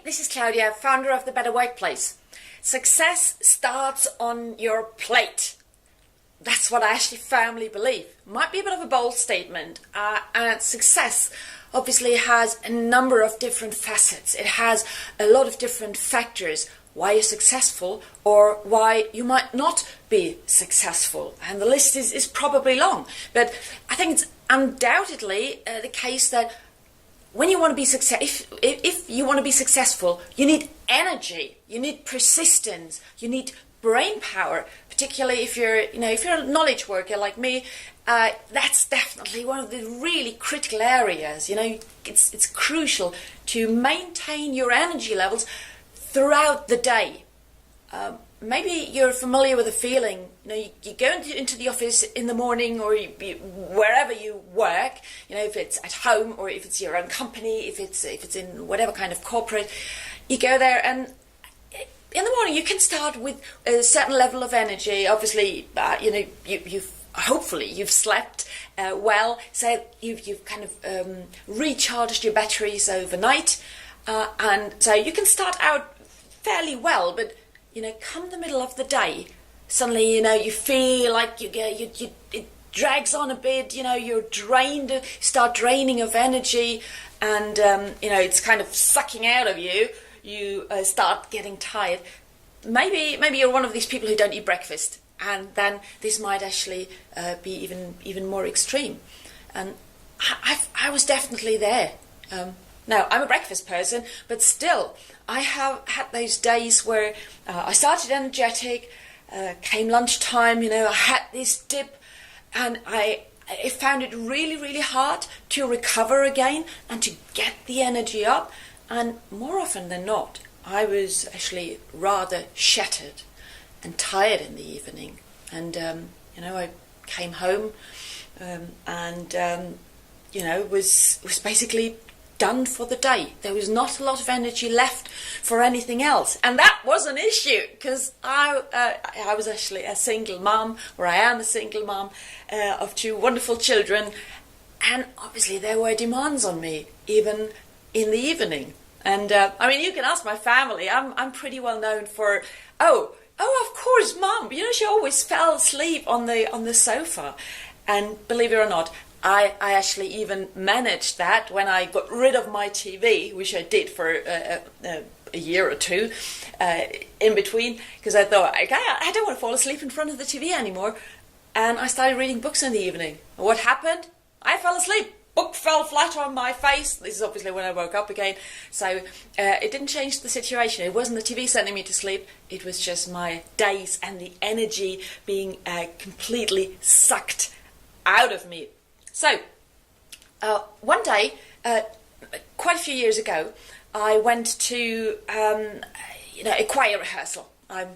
this is Claudia, founder of The Better Workplace. Success starts on your plate. That's what I actually firmly believe. Might be a bit of a bold statement, and success obviously has a number of different facets. It has a lot of different factors why you're successful or why you might not be successful. And the list is probably long. But I think it's undoubtedly the case that when you want to be if you want to be successful, you need energy, you need persistence, you need brain power. Particularly if you're a knowledge worker like me, that's definitely one of the really critical areas. It's crucial to maintain your energy levels throughout the day. Maybe you're familiar with the feeling. You go into the office in the morning, or wherever you work. If it's at home or if it's your own company, if it's in whatever kind of corporate, you go there and in the morning you can start with a certain level of energy. Obviously, you've slept well, so you've kind of recharged your batteries overnight, and so you can start out fairly well. But come the middle of the day, suddenly you feel like it drags on a bit. You're drained, start draining of energy, and it's kind of sucking out of you. You start getting tired. Maybe you're one of these people who don't eat breakfast, and then this might actually be even more extreme. And I was definitely there. Now, I'm a breakfast person, but still, I have had those days where I started energetic, came lunchtime, I had this dip, and I found it really, really hard to recover again and to get the energy up. And more often than not, I was actually rather shattered and tired in the evening. And, I came home and was basically done for the day. There was not a lot of energy left for anything else. And that was an issue because I was actually a single mom, or I am a single mom of two wonderful children. And obviously there were demands on me, even in the evening. And you can ask my family. I'm pretty well known for of course, Mum. She always fell asleep on the sofa. And believe it or not, I actually even managed that when I got rid of my TV, which I did for a year or two in between, because I thought, okay, I don't want to fall asleep in front of the TV anymore. And I started reading books in the evening. What happened? I fell asleep. Book fell flat on my face. This is obviously when I woke up again. So it didn't change the situation. It wasn't the TV sending me to sleep. It was just my days and the energy being completely sucked out of me. So one day, quite a few years ago, I went to a choir rehearsal. I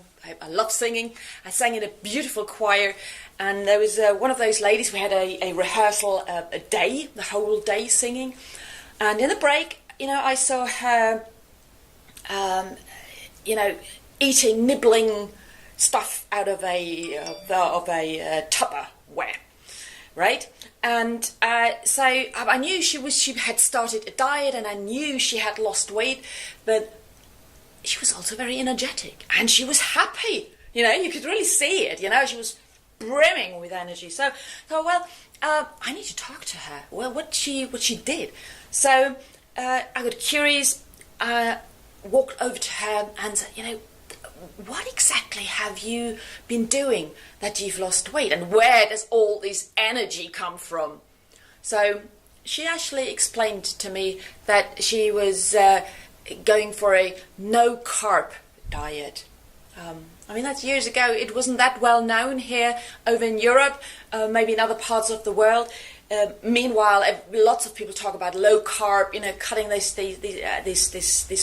love singing. I sang in a beautiful choir, and there was one of those ladies. We had a rehearsal, a day, the whole day singing. And in the break, I saw her, eating, nibbling stuff out of a Tupperware, right? And so I knew she had started a diet, and I knew she had lost weight, but she was also very energetic, and she was happy. You could really see it. She was brimming with energy. So I need to talk to her. Well, what she did. So I got curious. Walked over to her and said, what exactly have you been doing that you've lost weight, and where does all this energy come from? So she actually explained to me that she was going for a no-carb diet. That's years ago. It wasn't that well known here over in Europe, maybe in other parts of the world. Meanwhile, lots of people talk about low carb, cutting this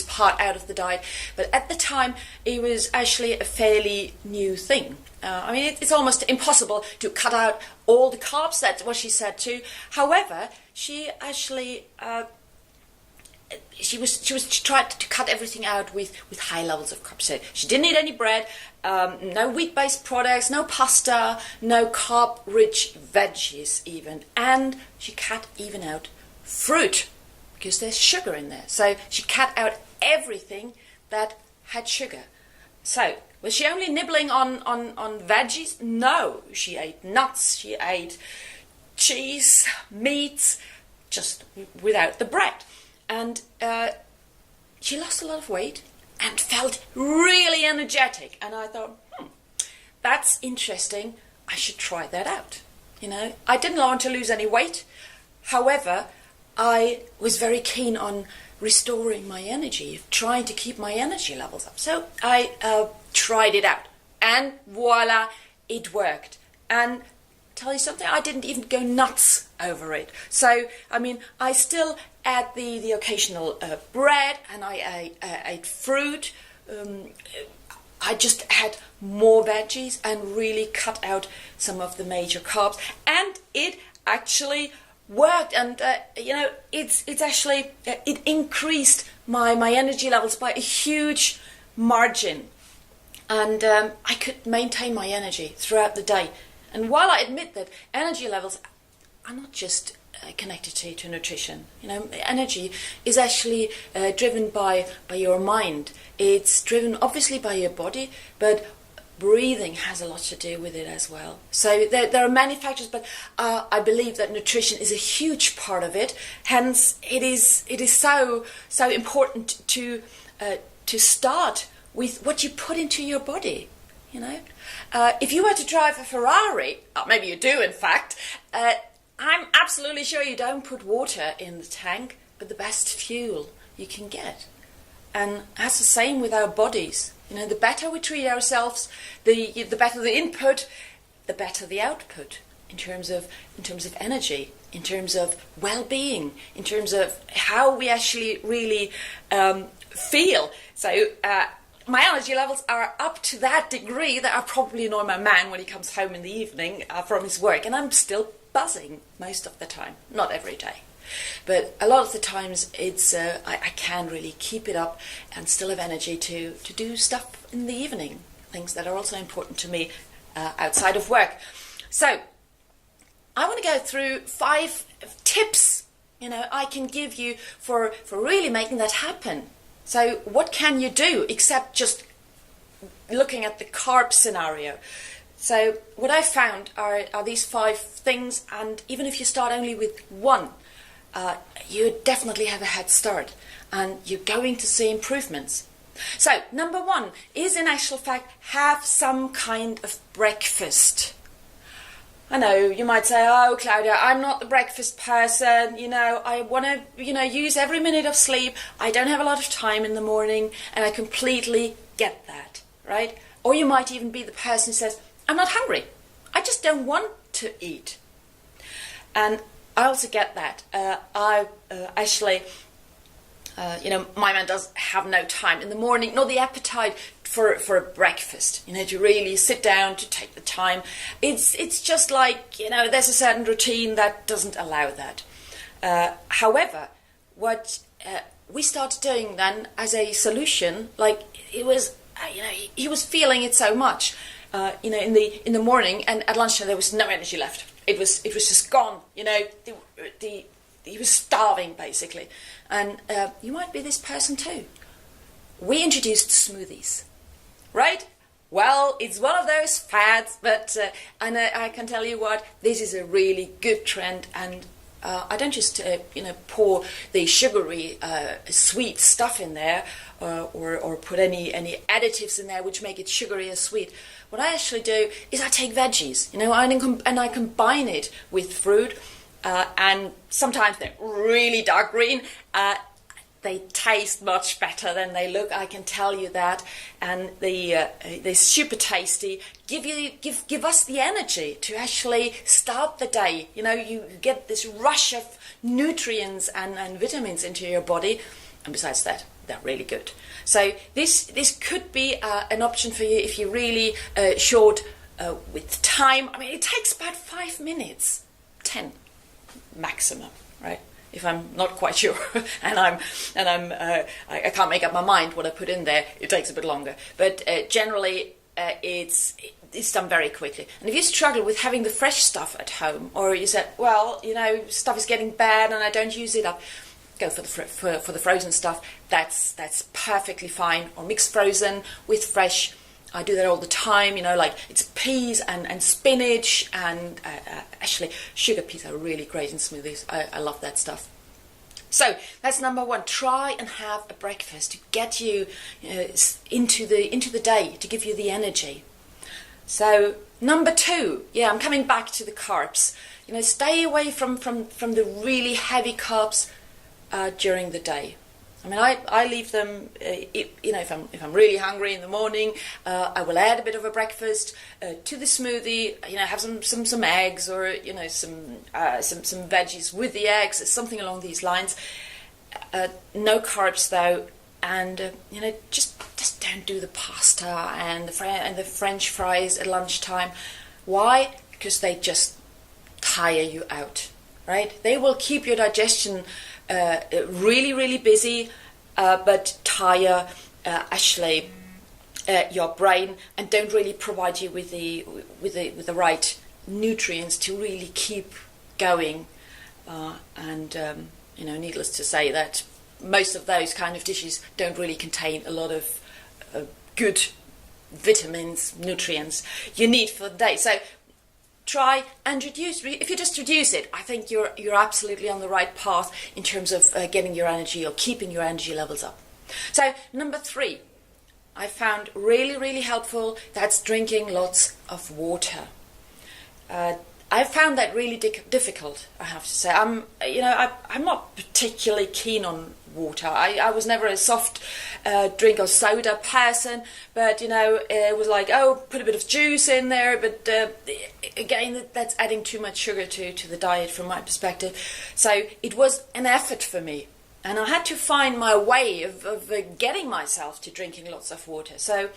part out of the diet. But at the time, it was actually a fairly new thing. It's almost impossible to cut out all the carbs. That's what she said too. However, she actually she tried to cut everything out with high levels of carbs. So she didn't eat any bread, no wheat-based products, no pasta, no carb-rich veggies even, and she cut even out fruit because there's sugar in there. So she cut out everything that had sugar. So, was she only nibbling on veggies? No, she ate nuts, she ate cheese, meats, just without the bread. And she lost a lot of weight and felt really energetic. And I thought, that's interesting. I should try that out. I didn't want to lose any weight. However, I was very keen on restoring my energy, trying to keep my energy levels up. So I tried it out, and voila, it worked. And tell you something, I didn't even go nuts over it. So, I still ate the occasional bread, and I ate fruit. I just had more veggies and really cut out some of the major carbs, and it actually worked. And it's actually it increased my energy levels by a huge margin, and I could maintain my energy throughout the day. And while I admit that energy levels are not just connected to nutrition, energy is actually driven by your mind. It's driven obviously by your body, but breathing has a lot to do with it as well. So there are many factors, but I believe that nutrition is a huge part of it. Hence, it is so important to start with what you put into your body. If you were to drive a Ferrari, maybe you do, in fact. I'm absolutely sure you don't put water in the tank, but the best fuel you can get. And that's the same with our bodies. The better we treat ourselves, the better the input, the better the output in terms of energy, in terms of well-being, in terms of how we actually really feel. So my energy levels are up to that degree that I probably annoy my man when he comes home in the evening from his work, and I'm still buzzing most of the time, not every day. But a lot of the times it's I can really keep it up and still have energy to do stuff in the evening, things that are also important to me outside of work. So I want to go through 5 tips I can give you for really making that happen. So what can you do except just looking at the carb scenario? So what I found are these 5 things, and even if you start only with one, you definitely have a head start, and you're going to see improvements. So number 1 is, in actual fact, have some kind of breakfast. I know you might say, oh, Claudia, I'm not the breakfast person. I want to, use every minute of sleep. I don't have a lot of time in the morning, and I completely get that, right? Or you might even be the person who says, I'm not hungry. I just don't want to eat. And I also get that. I actually, my man does have no time in the morning, nor the appetite for a breakfast. To really sit down, to take the time. It's just like, there's a certain routine that doesn't allow that. However, what we started doing then as a solution, like it was, he was feeling it so much, in the morning, and at lunchtime there was no energy left. It was just gone. He was starving basically, and you might be this person too. We introduced smoothies, right? Well, it's one of those fads, but and I can tell you what, this is a really good trend, and I don't just pour the sugary sweet stuff in there, or put any additives in there which make it sugary or sweet. What I actually do is I take veggies, and I combine it with fruit, and sometimes they're really dark green. They taste much better than they look, I can tell you that, and they're super tasty. Give us the energy to actually start the day. You get this rush of nutrients and vitamins into your body, and besides that, they're really good. So this could be an option for you if you're really short with time. It takes about 5 minutes, 10 maximum, right? If I'm not quite sure, and I can't make up my mind what I put in there, it takes a bit longer. But generally, it's done very quickly. And if you struggle with having the fresh stuff at home, or you said, well, stuff is getting bad and I don't use it up, go for the frozen stuff. That's perfectly fine. Or mix frozen with fresh. I do that all the time, like it's peas and spinach, and actually sugar peas are really great in smoothies. I love that stuff. So that's number one. Try and have a breakfast to get you into the day, to give you the energy. So number two, I'm coming back to the carbs. Stay away from the really heavy carbs during the day. I mean, I leave them, if I'm really hungry in the morning, I will add a bit of a breakfast to the smoothie, have some eggs, or, some veggies with the eggs, something along these lines. No carbs though, and, just don't do the pasta and the French fries at lunchtime. Why? Because they just tire you out, right? They will keep your digestion really, really busy, but tire your brain, and don't really provide you with the right nutrients to really keep going. Needless to say that most of those kind of dishes don't really contain a lot of good vitamins, nutrients you need for the day. So try and reduce. If you just reduce it, I think you're absolutely on the right path in terms of getting your energy or keeping your energy levels up. So number three, I found really, really helpful. That's drinking lots of water. I found that really difficult, I have to say. I'm not particularly keen on water. I was never a soft drink or soda person, but it was like, put a bit of juice in there, but again, that's adding too much sugar to the diet from my perspective. So it was an effort for me, and I had to find my way of getting myself to drinking lots of water. So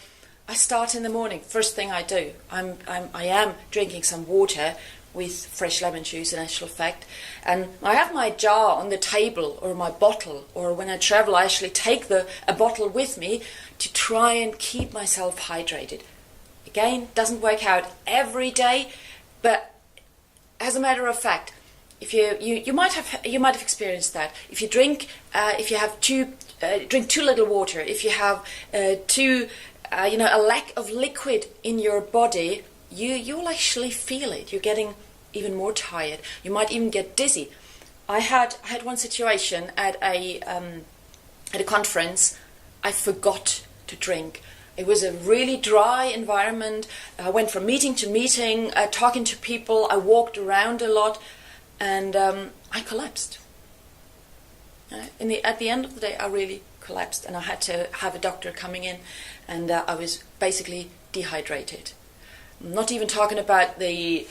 I start in the morning. First thing I do, I am drinking some water with fresh lemon juice in actual fact, and I have my jar on the table, or my bottle, or when I travel I actually take a bottle with me to try and keep myself hydrated. Again, doesn't work out every day, but as a matter of fact, if you might have experienced that. If you drink too little water, if you have a lack of liquid in your body, you'll actually feel it. You're getting even more tired. You might even get dizzy. I had one situation at a conference. I forgot to drink. It was a really dry environment. I went from meeting to meeting, talking to people. I walked around a lot, and I collapsed. At the end of the day, I really collapsed, and I had to have a doctor coming in, and I was basically dehydrated. I'm not even talking about the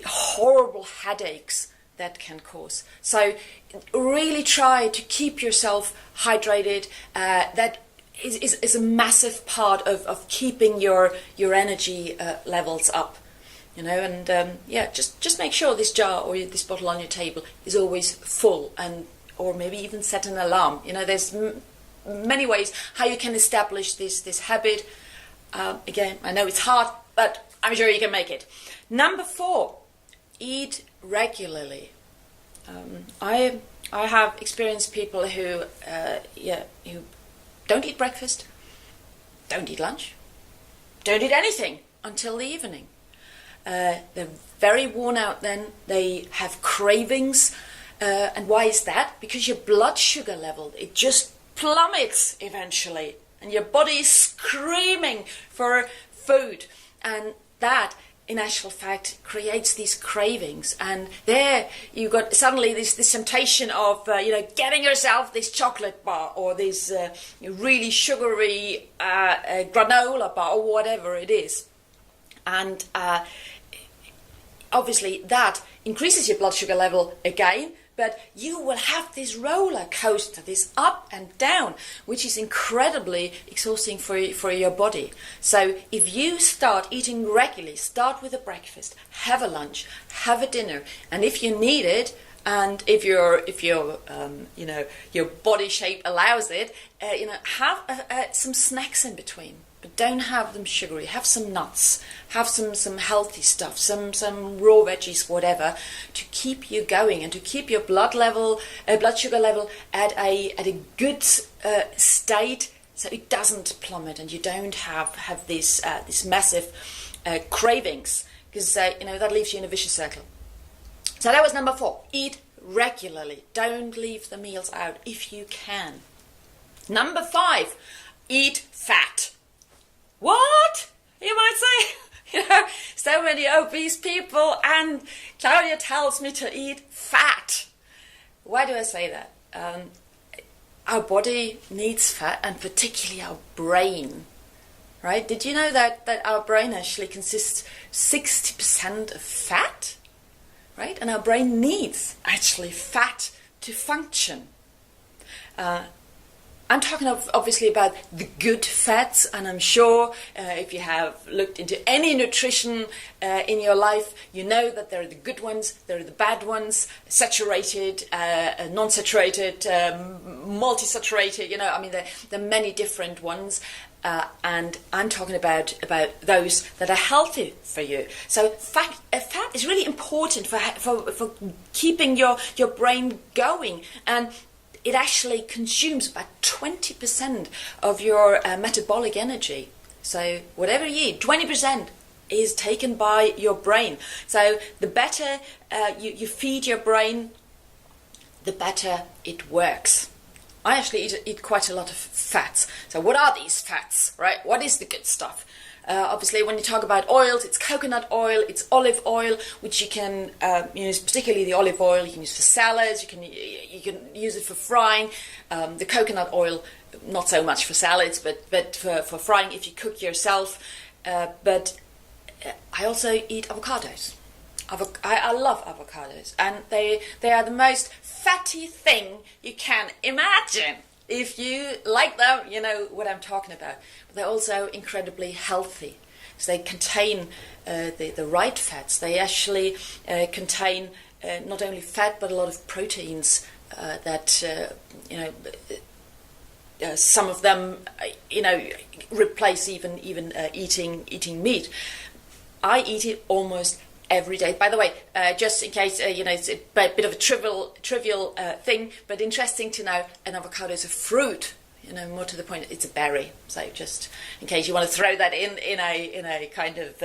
horrible headaches that can cause. So really try to keep yourself hydrated. That is a massive part of keeping your energy levels up. Just make sure this jar or this bottle on your table is always full, or maybe even set an alarm. There's many ways how you can establish this habit. Again, I know it's hard, but I'm sure you can make it. Number 4, eat regularly. I have experienced people who don't eat breakfast, don't eat lunch, don't eat anything until the evening. They're very worn out then. They have cravings. And why is that? Because your blood sugar level, it just plummets eventually. And your body is screaming for food. And that, in actual fact, creates these cravings. And there you got suddenly this temptation of, getting yourself this chocolate bar or this really sugary granola bar or whatever it is. And obviously that increases your blood sugar level again, but you will have this roller coaster, this up and down, which is incredibly exhausting for your body. So if you start eating regularly, start with a breakfast, have a lunch, have a dinner, and if you need it, And if your your body shape allows it, have some snacks in between. But don't have them sugary. Have some nuts. Have some healthy stuff. Some raw veggies, whatever, to keep you going and to keep your blood sugar level at a good state, so it doesn't plummet and you don't have this massive cravings, because that leaves you in a vicious circle. So that was number 4. Eat regularly. Don't leave the meals out if you can. Number 5. Eat fat. What? You might say, so many obese people, and Claudia tells me to eat fat. Why do I say that? Our body needs fat, and particularly our brain. Right? Did you know that our brain actually consists 60% of fat? Right? And our brain needs actually fat to function. I'm talking obviously about the good fats, and I'm sure if you have looked into any nutrition in your life, you know that there are the good ones, there are the bad ones, saturated, non-saturated, multi-saturated, there are many different ones. And I'm talking about those that are healthy for you. So fat is really important for keeping your brain going, and it actually consumes about 20% of your metabolic energy. So whatever you eat, 20% is taken by your brain. So the better you feed your brain, the better it works. I actually eat quite a lot of fats. So what are these fats, right? What is the good stuff? Obviously, when you talk about oils, it's coconut oil, it's olive oil, which you can use, particularly the olive oil, you can use for salads, you can use it for frying. The coconut oil, not so much for salads, but for frying if you cook yourself. But I also eat avocados. I love avocados, and they are the most fatty thing you can imagine. If you like them, you know what I'm talking about. But they're also incredibly healthy. So they contain the right fats. They actually contain not only fat but a lot of proteins that some of them replace even eating meat. I eat it almost every day. By the way, just in case, it's a bit of a trivial thing, but interesting to know, an avocado is a fruit. More to the point, it's a berry. So just in case you want to throw that in a kind of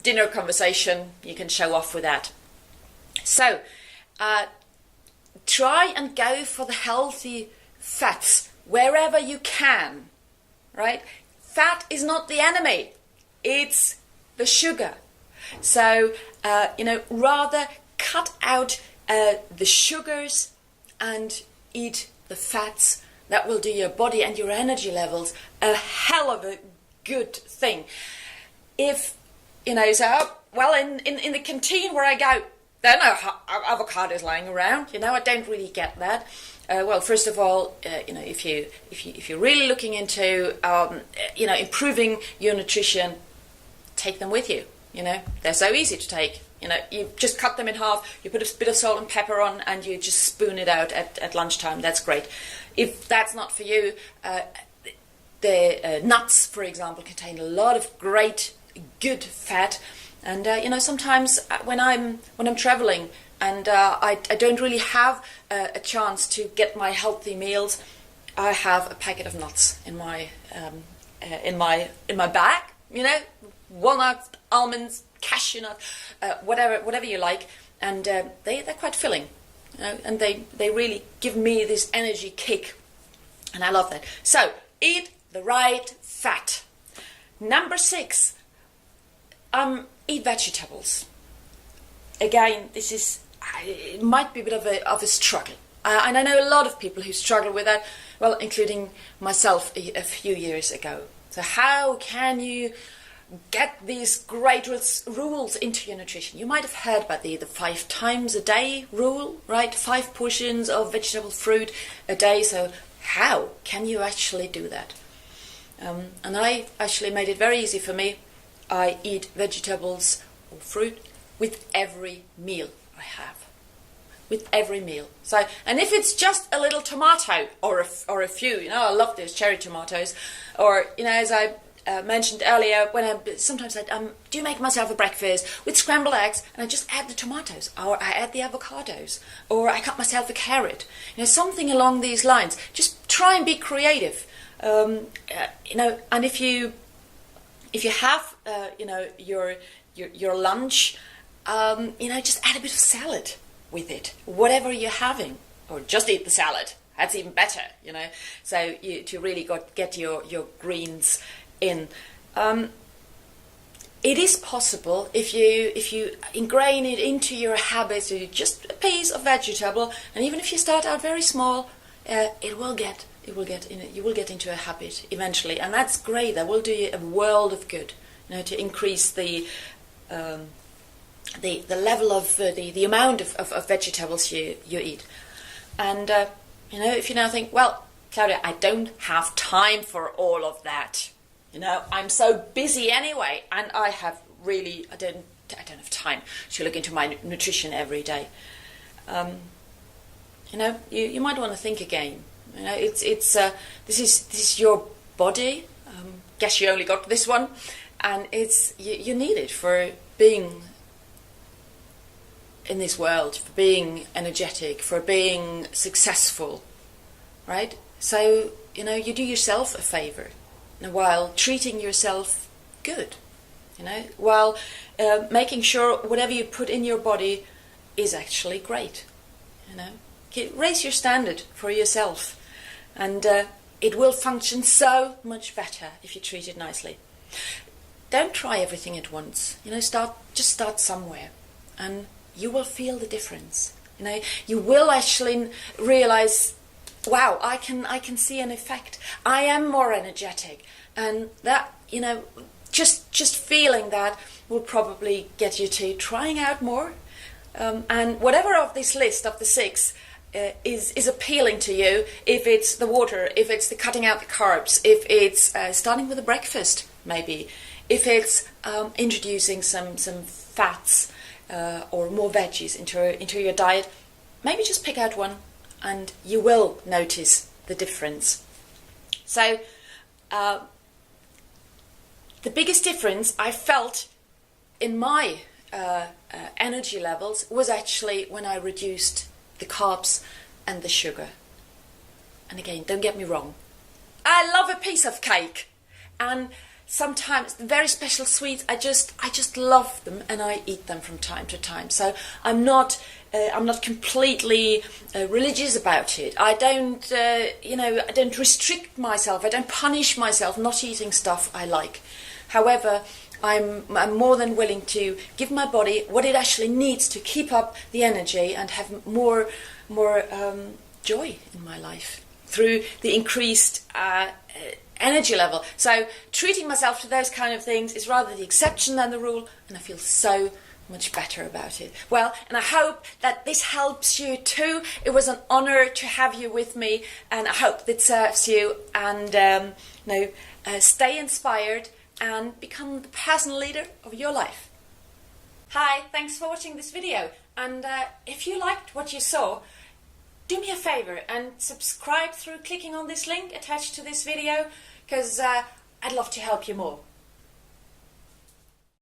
dinner conversation, you can show off with that. So try and go for the healthy fats wherever you can. Right? Fat is not the enemy; it's the sugar. So, rather cut out the sugars and eat the fats. That will do your body and your energy levels a hell of a good thing. If, in the canteen where I go, there are no avocados lying around. I don't really get that. Well, first of all, if you're really looking into, improving your nutrition, take them with you. They're so easy to take. You just cut them in half, you put a bit of salt and pepper on, and you just spoon it out at lunchtime. That's great. If that's not for you, the nuts, for example, contain a lot of great, good fat. And sometimes when I'm traveling and I don't really have a chance to get my healthy meals, I have a packet of nuts in my bag. Walnuts, almonds, cashew nuts, whatever you like, and they're quite filling, and they really give me this energy kick, and I love that. So eat the right fat. Number 6, eat vegetables. Again, it might be a bit of a struggle, and I know a lot of people who struggle with that. Well, including myself a few years ago. So how can you get these great rules into your nutrition? You might have heard about the 5 times a day rule, right? 5 portions of vegetable fruit a day. So how can you actually do that? And I actually made it very easy for me. I eat vegetables or fruit with every meal I have. with every meal. So, and if it's just a little tomato or a few, you know, I love those cherry tomatoes, or, you know, as I mentioned earlier, when sometimes I do make myself a breakfast with scrambled eggs, and I just add the tomatoes, or I add the avocados, or I cut myself a carrot, you know, something along these lines. Just try and be creative, you know. And if you have, you know, your lunch, you know, just add a bit of salad with it, whatever you're having, or just eat the salad. That's even better, you know. So to really get your greens in. It is possible if you ingrain it into your habits, just a piece of vegetable, and even if you start out very small, you will get into a habit eventually, and that's great. That will do you a world of good, you know, to increase the level of the amount of vegetables you eat. And you know, if you now think, well, Claudia, I don't have time for all of that. You know, I'm so busy anyway, and I don't have time to look into my nutrition every day. You know, you might want to think again. You know, this is your body. Guess you only got this one, and you need it for being in this world, for being energetic, for being successful, right? So, you know, you do yourself a favor while treating yourself good, you know, while making sure whatever you put in your body is actually great, you know. Raise your standard for yourself, and it will function so much better if you treat it nicely. Don't try everything at once, you know. Just start somewhere, and you will feel the difference. You know, you will actually realize, wow, I can see an effect. I am more energetic, and that, you know, just feeling that will probably get you to trying out more. And whatever of this list of the 6 is appealing to you, if it's the water, if it's the cutting out the carbs, if it's starting with a breakfast, maybe, if it's introducing some fats or more veggies into your diet, maybe just pick out one, and you will notice the difference. So the biggest difference I felt in my energy levels was actually when I reduced the carbs and the sugar. And again, don't get me wrong, I love a piece of cake, and sometimes the very special sweets, I just love them, and I eat them from time to time. So I'm not completely religious about it. I don't, you know, I don't restrict myself. I don't punish myself not eating stuff I like. However, I'm more than willing to give my body what it actually needs to keep up the energy and have more joy in my life through the increased energy level. So treating myself to those kind of things is rather the exception than the rule, and I feel so much better about it. Well, and I hope that this helps you too. It was an honor to have you with me, and I hope that serves you. And stay inspired and become the personal leader of your life. Hi, thanks for watching this video. And if you liked what you saw, do me a favor and subscribe through clicking on this link attached to this video, because I'd love to help you more.